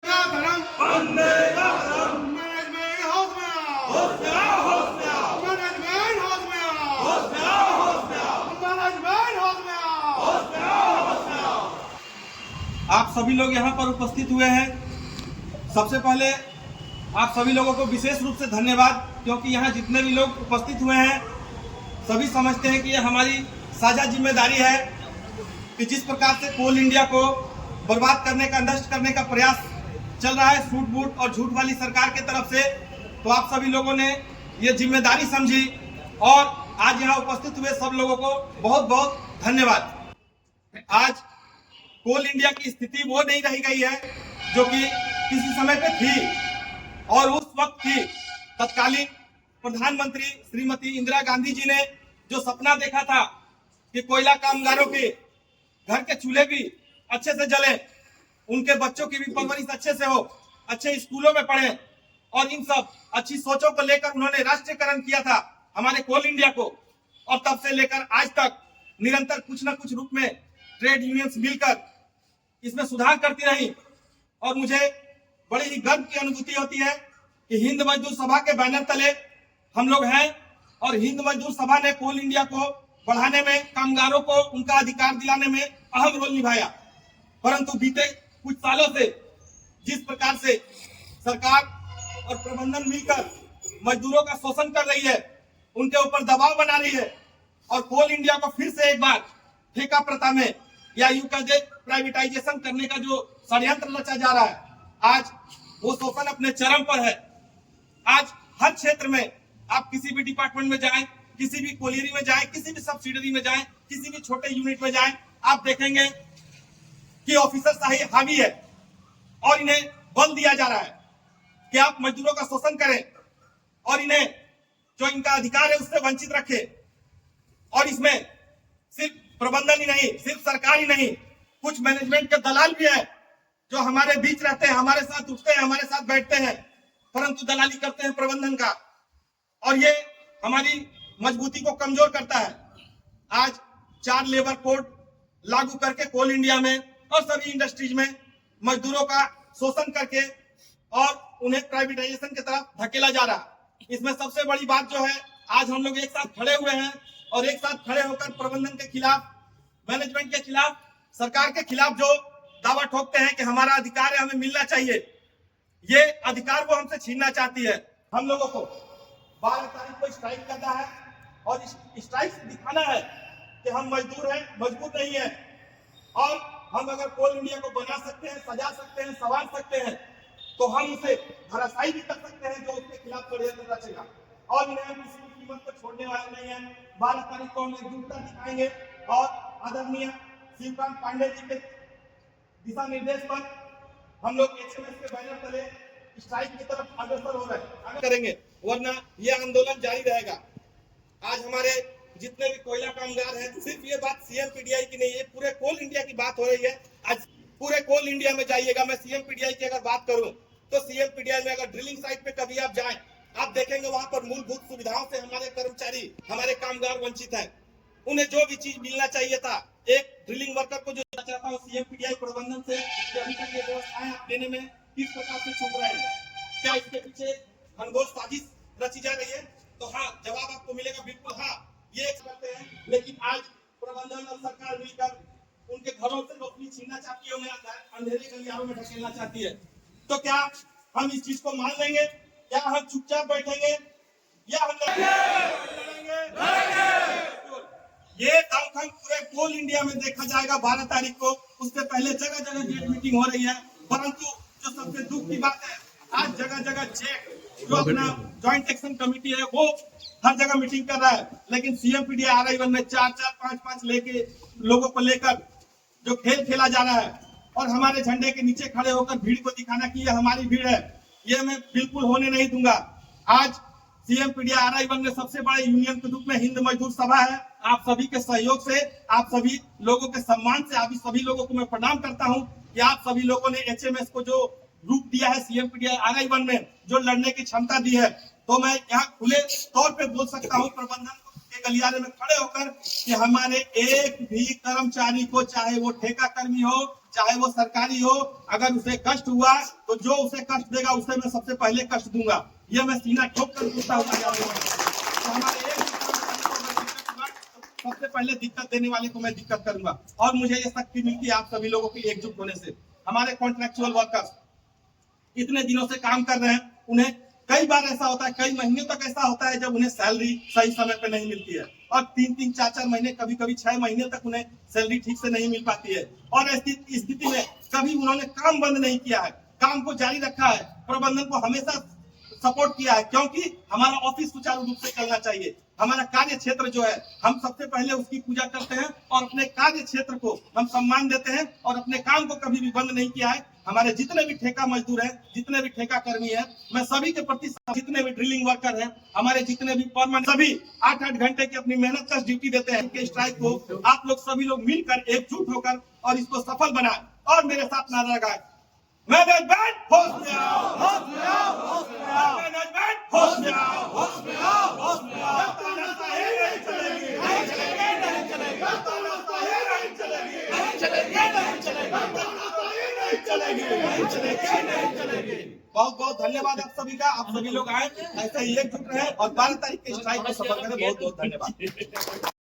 आप सभी लोग यहाँ पर उपस्थित हुए हैं। सबसे पहले आप सभी लोगों को विशेष रूप से धन्यवाद, क्योंकि यहाँ जितने भी लोग उपस्थित हुए हैं सभी समझते हैं कि ये हमारी साझा जिम्मेदारी है कि जिस प्रकार से कोल इंडिया को बर्बाद करने का, नष्ट करने का प्रयास चल रहा है सूट बूट और झूठ वाली सरकार की तरफ से, तो आप सभी लोगों ने ये जिम्मेदारी समझी और आज यहाँ उपस्थित हुए सब लोगों को बहुत बहुत धन्यवाद। आज कोल इंडिया की स्थिति वो नहीं रह गई है जो कि किसी समय पे थी, और उस वक्त की तत्कालीन प्रधानमंत्री श्रीमती इंदिरा गांधी जी ने जो सपना देखा था कि कोयला कामगारों के घर के चूल्हे भी अच्छे से जले, उनके बच्चों की भी परवरिश अच्छे से हो, अच्छे स्कूलों में पढ़े, और इन सब अच्छी सोचों को लेकर उन्होंने राष्ट्रीयकरण किया था हमारे कोल इंडिया को। और तब से लेकर आज तक निरंतर कुछ न कुछ रूप में ट्रेड यूनियंस मिलकर इसमें सुधार करती रही, और मुझे बड़ी ही गर्व की अनुभूति होती है कि हिंद मजदूर सभा के बैनर तले हम लोग हैं, और हिंद मजदूर सभा ने कोल इंडिया को बढ़ाने में, कामगारों को उनका अधिकार दिलाने में अहम रोल निभाया। परंतु बीते कुछ सालों से जिस प्रकार से सरकार और प्रबंधन मिलकर मजदूरों का शोषण कर रही है, उनके ऊपर दबाव बना रही है, और कोल इंडिया को फिर से एक बार ठेका प्रथा में या यूं कहे प्राइवेटाइजेशन करने का जो षड्यंत्र रचा जा रहा है, आज वो शोषण अपने चरम पर है। आज हर क्षेत्र में आप किसी भी डिपार्टमेंट में जाएं, किसी भी कोलियरी में जाएं, किसी भी सब्सिडरी में जाएं, किसी भी छोटे यूनिट में जाएं, आप देखेंगे कि ऑफिसर शाही हावी है, और इन्हें बल दिया जा रहा है कि आप मजदूरों का शोषण करें और इन्हें जो इनका अधिकार है उससे वंचित रखें। और इसमें सिर्फ प्रबंधन ही नहीं, सिर्फ सरकार ही नहीं, कुछ मैनेजमेंट के दलाल भी है जो हमारे बीच रहते हैं, हमारे साथ उठते हैं, हमारे साथ बैठते हैं, परंतु दलाली करते हैं प्रबंधन का, और ये हमारी मजबूती को कमजोर करता है। आज 4 लेबर कोड लागू करके कोल इंडिया में और सभी इंडस्ट्रीज में मजदूरों का शोषण करके और उन्हें प्राइवेटाइजेशन की तरफ धकेला जा रहा। इसमें सबसे बड़ी बात जो है, आज हम लोग एक साथ खड़े हुए हैं और एक साथ खड़े होकर प्रबंधन के खिलाफ, मैनेजमेंट के खिलाफ, सरकार के खिलाफ जो दावा ठोकते हैं कि हमारा अधिकार है, हमें मिलना चाहिए, ये अधिकार वो हमसे छीनना चाहती है। हम लोगों को 12 तारीख को स्ट्राइक करना है, और स्ट्राइक दिखाना है कि हम मजदूर हैं, मजबूत नहीं है, और हम अगर कोल इंडिया को बना सकते हैं, सजा सकते हैं, संवार सकते हैं, तो हम उसे धराशायी भी कर सकते हैं जो उसके खिलाफ षड्यंत्र रचेगा, और इन्हें हम किसी भी कीमत पर छोड़ने वाले नहीं हैं। 12 तारीख को हम एकजुटता दिखाएंगे, और आदरणीय शिवकांत पांडे जी के दिशा निर्देश पर हम लोग एचएमएस के बैनर तले स्ट्राइक की तरफ अग्रसर हो रहे करेंगे, वरना यह आंदोलन जारी रहेगा। आज हमारे जितने भी कोयला कामगार हैं, सिर्फ ये बात सीएमपीडीआई की नहीं है, पूरे कोल इंडिया की बात हो रही है। आज पूरे कोल इंडिया में जाइएगा, मैं सीएमपीडीआई की अगर बात करूं तो सीएमपीडीआई में अगर ड्रिलिंग साइट पे कभी आप जाएं, आप देखेंगे वहां पर मूलभूत सुविधाओं से हमारे कर्मचारी, हमारे कामगार वंचित हैं। उन्हें जो भी चीज मिलना चाहिए था, एक ड्रिलिंग वर्कर को जो चाहता है, सीएमपीडीआई प्रबंधन से अभी तक ये व्यवस्थाएं आप देने में किस प्रकार से चूक रहे हैं? क्या इसके पीछे घनघोर साजिश रची जा रही है? तो हाँ, जवाब आपको मिलेगा बिल्कुल हाँ, ये करते हैं। लेकिन आज प्रबंधन और सरकार मिलकर उनके घरों से रोशनी छीनना चाहती है, उन्हें अंधेरे गलियारों में ढकेलना चाहती है। तो क्या हम इस चीज को मान लेंगे? क्या हम चुपचाप बैठेंगे, या हम लड़ेंगे? ये दमखम पूरे कोल इंडिया में देखा जाएगा 12 तारीख को। उससे पहले जगह जगह जेट मीटिंग हो रही है, परंतु जो सबसे दुख की बात है, आज जगह जगह जेट जो अपना ज्वाइंट एक्शन कमेटी है वो हर जगह मीटिंग कर रहा है, लेकिन सीएमपीडीआई आरआई में 4-4, 5-5 लेके लोगों को लेकर जो खेल खेला जा रहा है, और हमारे झंडे के नीचे खड़े होकर भीड़ को दिखाना कि ये हमारी भीड़ है, ये मैं बिल्कुल होने नहीं दूंगा। आज सीएमपीडीआई आरआई में सबसे बड़े यूनियन के रूप में हिंद मजदूर सभा है। आप सभी के सहयोग से, आप सभी लोगों के सम्मान से, आप सभी लोगों को मैं प्रणाम करता हूं कि आप सभी लोगों ने एचएमएस को जो रूप दिया है, सीएमपीडीआई आरआई में जो लड़ने की क्षमता दी है, तो मैं यहाँ खुले तौर पे बोल सकता हूँ प्रबंधन के गलियारे में खड़े होकर कि हमारे एक भी कर्मचारी को, चाहे वो ठेका कर्मी हो, चाहे वो सरकारी हो, अगर उसे कष्ट हुआ तो जो उसे कष्ट देगा उसे मैं सबसे पहले कष्ट दूंगा। ये मैं सीना ठोक कर पूछता हूँ। तो हमारे एक सबसे पहले दिक्कत देने वाले को मैं दिक्कत करूंगा, और मुझे ये शक्ति मिलती है आप सभी लोगों की एकजुट होने से। हमारे कॉन्ट्रैक्चुअल वर्कर्स इतने दिनों से काम कर रहे हैं, उन्हें कई बार ऐसा होता है, कई महीने तक ऐसा होता है जब उन्हें सैलरी सही समय पे नहीं मिलती है, और 3-3, 4-4 महीने, कभी कभी 6 महीने तक उन्हें सैलरी ठीक से नहीं मिल पाती है। और ऐसी स्थिति में कभी उन्होंने काम बंद नहीं किया है, काम को जारी रखा है, प्रबंधन को हमेशा सपोर्ट किया है, क्योंकि हमारा ऑफिस सुचारू रूप से चलना चाहिए। हमारा कार्य क्षेत्र जो है, हम सबसे पहले उसकी पूजा करते हैं और अपने कार्य क्षेत्र को हम सम्मान देते हैं, और अपने काम को कभी भी बंद नहीं किया है। हमारे जितने भी ठेका मजदूर हैं, जितने भी ठेका कर्मी हैं, मैं सभी के प्रति, जितने भी ड्रिलिंग वर्कर हैं, हमारे जितने भी परमानेंट, सभी 8-8 घंटे की अपनी मेहनत का ड्यूटी देते हैं। इनके स्ट्राइक को आप लोग सभी लोग मिलकर एकजुट होकर और इसको सफल बनाए, और मेरे साथ नारा लगाए, मैनेजमेंट होश में आओ, होश में आओ, होश में आओ, मैनेजमेंट होश में आओ, होश में आओ, होश में आओ। तानाशाही नहीं चलेगी, नहीं चलेगी, नहीं चलेगी। तानाशाही नहीं चलेगी, नहीं चलेगी, नहीं चलेगी। तानाशाही नहीं चलेगी, नहीं चलेगी, नहीं चलेगी। बहुत बहुत धन्यवाद आप सभी का। आप सभी लोग आए, ऐसे ही एकजुट रहे और 12 तारीख के स्ट्राइक को सफल करें। बहुत बहुत धन्यवाद।